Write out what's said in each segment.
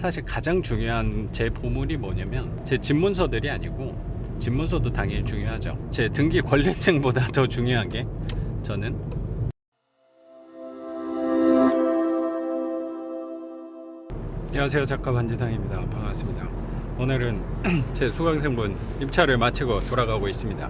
사실 가장 중요한 제 보물이 뭐냐면 제 집문서들이 아니고, 집문서도 당연히 중요하죠. 제 등기 권리증보다 더 중요한 게 저는 안녕하세요, 작가 반지상입니다. 반갑습니다. 오늘은 제 수강생분 입찰을 마치고 돌아가고 있습니다.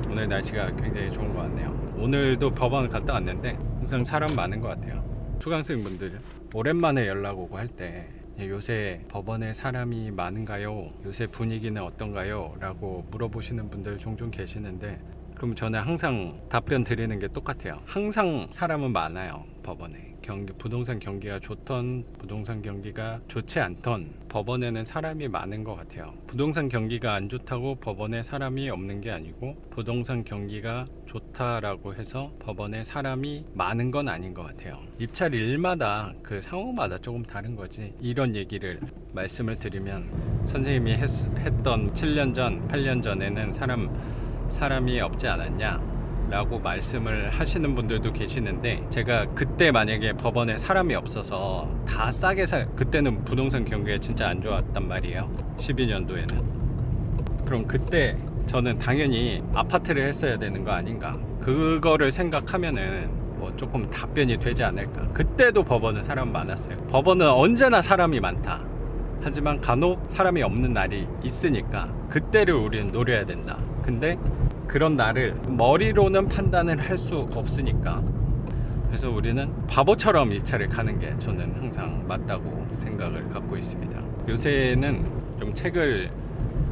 오늘 날씨가 굉장히 좋은 것 같네요. 오늘도 법원 갔다 왔는데 항상 사람 많은 것 같아요. 수강생분들 오랜만에 연락 오고 할 때 요새 법원에 사람이 많은가요? 요새 분위기는 어떤가요? 라고 물어보시는 분들 종종 계시는데, 그럼 저는 항상 답변 드리는 게 똑같아요. 항상 사람은 많아요. 법원에 부동산 경기가 좋던 부동산 경기가 좋지 않던 법원에는 사람이 많은 것 같아요. 부동산 경기가 안 좋다고 법원에 사람이 없는 게 아니고, 부동산 경기가 좋다라고 해서 법원에 사람이 많은 건 아닌 것 같아요. 입찰 일마다 그 상호마다 조금 다른 거지, 이런 얘기를 말씀을 드리면, 선생님이 했던 7년 전 8년 전에는 사람이 없지 않았냐 라고 말씀을 하시는 분들도 계시는데, 제가 그때 만약에 법원에 사람이 없어서 다 싸게 그때는 부동산 경기가 진짜 안 좋았단 말이에요. 12년도에는. 그럼 그때 저는 당연히 아파트를 했어야 되는 거 아닌가, 그거를 생각하면은 뭐 조금 답변이 되지 않을까. 그때도 법원은 사람 많았어요. 법원은 언제나 사람이 많다. 하지만 간혹 사람이 없는 날이 있으니까 그때를 우리는 노려야 된다. 근데 그런 날을 머리로는 판단을 할 수 없으니까, 그래서 우리는 바보처럼 입찰을 가는 게 저는 항상 맞다고 생각을 갖고 있습니다. 요새는 좀 책을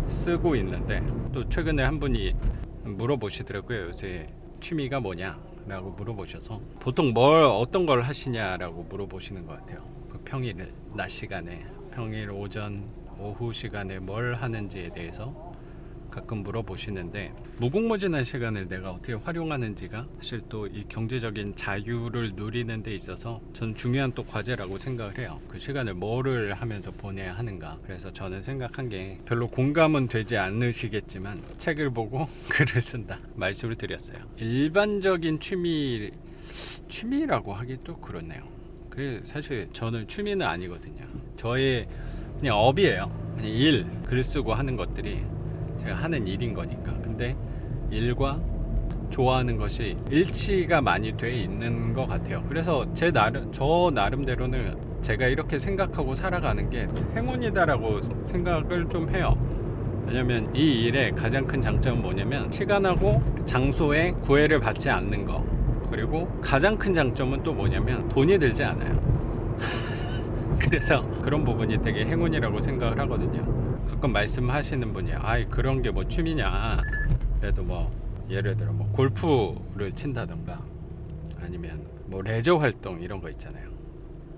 쓰고 있는데, 또 최근에 한 분이 물어보시더라고요. 요새 취미가 뭐냐 라고 물어보셔서, 보통 어떤 걸 하시냐라고 물어보시는 것 같아요. 그 평일 낮 시간에, 평일 오전 오후 시간에 뭘 하는지에 대해서 가끔 물어보시는데, 무궁무진한 시간을 내가 어떻게 활용하는지가 사실 또 이 경제적인 자유를 누리는 데 있어서 전 중요한 또 과제라고 생각을 해요. 그 시간을 뭐를 하면서 보내야 하는가. 그래서 저는 생각한 게, 별로 공감은 되지 않으시겠지만 책을 보고 글을 쓴다 말씀을 드렸어요. 일반적인 취미라고 하기 또 그렇네요. 그 사실 저는 취미는 아니거든요. 저의 그냥 업이에요. 그냥 글 쓰고 하는 것들이 제가 하는 일인 거니까. 근데 일과 좋아하는 것이 일치가 많이 돼 있는 것 같아요. 그래서 저 나름대로는 제가 이렇게 생각하고 살아가는 게 행운이다라고 생각을 좀 해요. 왜냐면 이 일의 가장 큰 장점은 뭐냐면, 시간하고 장소에 구애를 받지 않는 거. 그리고 가장 큰 장점은 또 뭐냐면, 돈이 들지 않아요. 그래서 그런 부분이 되게 행운이라고 생각을 하거든요. 가끔 말씀하시는 분이, 그런 게 뭐 취미냐. 그래도 뭐 예를 들어 뭐 골프를 친다던가, 아니면 뭐 레저 활동 이런 거 있잖아요.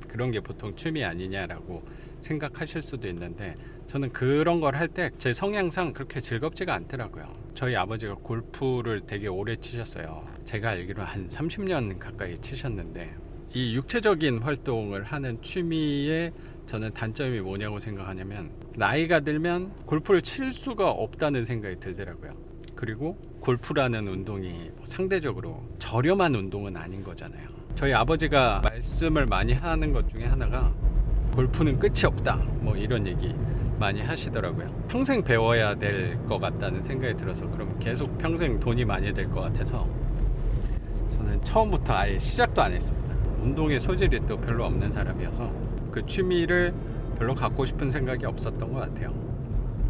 그런 게 보통 취미 아니냐라고 생각하실 수도 있는데, 저는 그런 걸 할 때 제 성향상 그렇게 즐겁지가 않더라고요. 저희 아버지가 골프를 되게 오래 치셨어요. 제가 알기로 한 30년 가까이 치셨는데, 이 육체적인 활동을 하는 취미의 저는 단점이 뭐냐고 생각하냐면, 나이가 들면 골프를 칠 수가 없다는 생각이 들더라고요. 그리고 골프라는 운동이 상대적으로 저렴한 운동은 아닌 거잖아요. 저희 아버지가 말씀을 많이 하는 것 중에 하나가, 골프는 끝이 없다, 뭐 이런 얘기 많이 하시더라고요. 평생 배워야 될 것 같다는 생각이 들어서, 그럼 계속 평생 돈이 많이 들 것 같아서 저는 처음부터 아예 시작도 안 했습니다. 운동의 소질이 또 별로 없는 사람이어서 그 취미를 별로 갖고 싶은 생각이 없었던 것 같아요.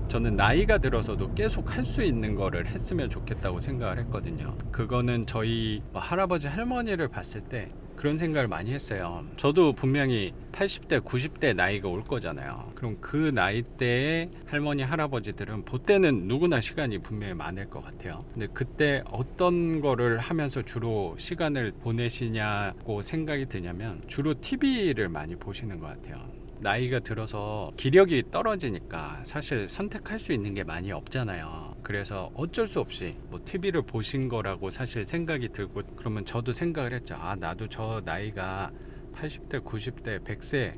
저는 나이가 들어서도 계속 할 수 있는 거를 했으면 좋겠다고 생각을 했거든요. 그거는 저희 할아버지 할머니를 봤을 때 그런 생각을 많이 했어요. 저도 분명히 80대 90대 나이가 올 거잖아요. 그럼 그 나이 대의 할머니 할아버지들은 그때는 누구나 시간이 분명히 많을 것 같아요. 근데 그때 어떤 거를 하면서 주로 시간을 보내시냐고 생각이 드냐면, 주로 TV를 많이 보시는 것 같아요. 나이가 들어서 기력이 떨어지니까 사실 선택할 수 있는 게 많이 없잖아요. 그래서 어쩔 수 없이 뭐 TV를 보신 거라고 사실 생각이 들고, 그러면 저도 생각을 했죠. 나도 저 나이가 80대 90대 100세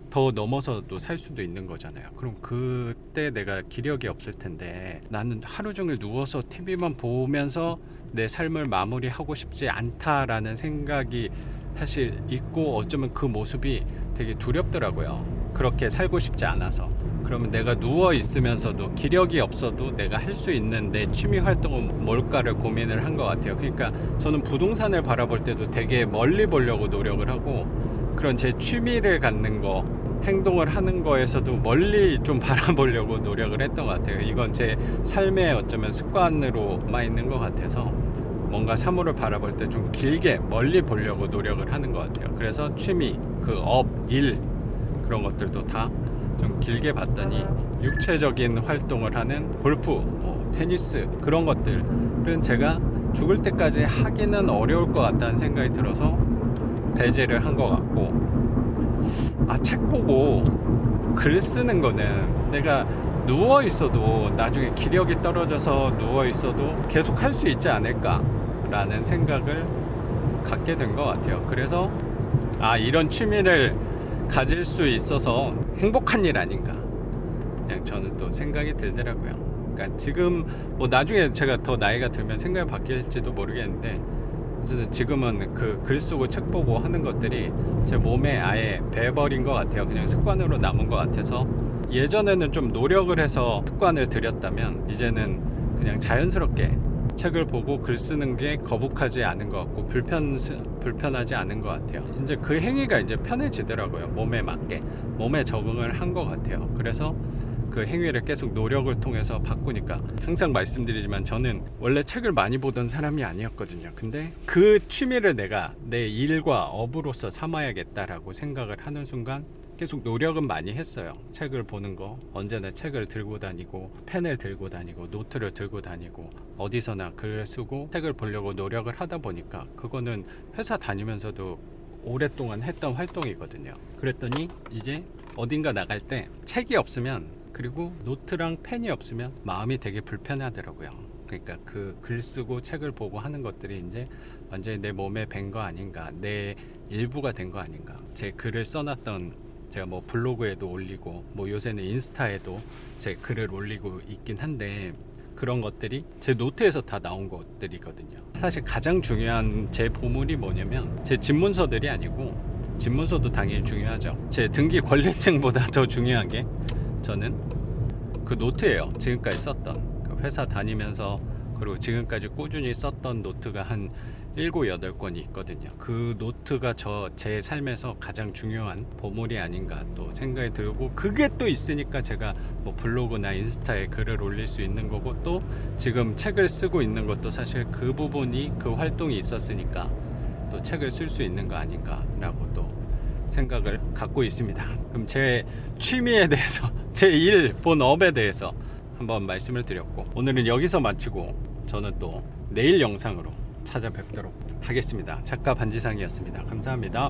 더 넘어서도 살 수도 있는 거잖아요. 그럼 그때 내가 기력이 없을 텐데, 나는 하루 종일 누워서 TV만 보면서 내 삶을 마무리하고 싶지 않다라는 생각이 사실 있고, 어쩌면 그 모습이 되게 두렵더라고요. 그렇게 살고 싶지 않아서. 그러면 내가 누워 있으면서도 기력이 없어도 내가 할 수 있는 내 취미 활동은 뭘까를 고민을 한 것 같아요. 그러니까 저는 부동산을 바라볼 때도 되게 멀리 보려고 노력을 하고, 그런 제 취미를 갖는 거, 행동을 하는 거에서도 멀리 좀 바라보려고 노력을 했던 것 같아요. 이건 제 삶의 어쩌면 습관으로 남아있는 것 같아서 뭔가 사물을 바라볼 때 좀 길게 멀리 보려고 노력을 하는 것 같아요. 그래서 취미, 그 업, 일 그런 것들도 다 좀 길게 봤더니 육체적인 활동을 하는 골프, 뭐 테니스 그런 것들은 제가 죽을 때까지 하기는 어려울 것 같다는 생각이 들어서 배제를 한 것 같고, 책 보고 글 쓰는 거는 내가 누워 있어도 나중에 기력이 떨어져서 누워 있어도 계속 할 수 있지 않을까라는 생각을 갖게 된 것 같아요. 그래서 이런 취미를 가질 수 있어서 행복한 일 아닌가, 그냥 저는 또 생각이 들더라고요. 그러니까 지금 뭐 나중에 제가 더 나이가 들면 생각이 바뀔지도 모르겠는데, 어쨌든 지금은 그 글 쓰고 책 보고 하는 것들이 제 몸에 아예 배버린 것 같아요. 그냥 습관으로 남은 것 같아서, 예전에는 좀 노력을 해서 습관을 들였다면 이제는 그냥 자연스럽게 책을 보고 글 쓰는 게 거북하지 않은 것 같고 불편하지 않은 것 같아요. 이제 그 행위가 이제 편해지더라고요. 몸에 맞게 몸에 적응을 한 것 같아요. 그래서 그 행위를 계속 노력을 통해서 바꾸니까, 항상 말씀드리지만 저는 원래 책을 많이 보던 사람이 아니었거든요. 근데 그 취미를 내가 내 일과 업으로서 삼아야겠다라고 생각을 하는 순간 계속 노력은 많이 했어요. 책을 보는 거, 언제나 책을 들고 다니고 펜을 들고 다니고 노트를 들고 다니고 어디서나 글을 쓰고 책을 보려고 노력을 하다 보니까 그거는 회사 다니면서도 오랫동안 했던 활동이거든요. 그랬더니 이제 어딘가 나갈 때 책이 없으면, 그리고 노트랑 펜이 없으면 마음이 되게 불편하더라고요. 그러니까 그 글 쓰고 책을 보고 하는 것들이 이제 완전히 내 몸에 밴 거 아닌가, 내 일부가 된 거 아닌가. 제 글을 써놨던, 제가 뭐 블로그에도 올리고 뭐 요새는 인스타에도 제 글을 올리고 있긴 한데, 그런 것들이 제 노트에서 다 나온 것들이거든요. 사실 가장 중요한 제 보물이 뭐냐면 제 집문서들이 아니고, 집문서도 당연히 중요하죠. 제 등기 권리증보다 더 중요한 게 저는 그 노트예요. 지금까지 썼던, 그 회사 다니면서 그리고 지금까지 꾸준히 썼던 노트가 한 7, 8권이 있거든요. 그 노트가 제 삶에서 가장 중요한 보물이 아닌가 또 생각이 들고, 그게 또 있으니까 제가 뭐 블로그나 인스타에 글을 올릴 수 있는 거고, 또 지금 책을 쓰고 있는 것도 사실 그 부분이, 그 활동이 있었으니까 또 책을 쓸 수 있는 거 아닌가 라고 또 생각을 갖고 있습니다. 그럼 제 취미에 대해서 제 일, 본업에 대해서 한번 말씀을 드렸고, 오늘은 여기서 마치고 저는 또 내일 영상으로 찾아뵙도록 하겠습니다. 작가 반지상이었습니다. 감사합니다.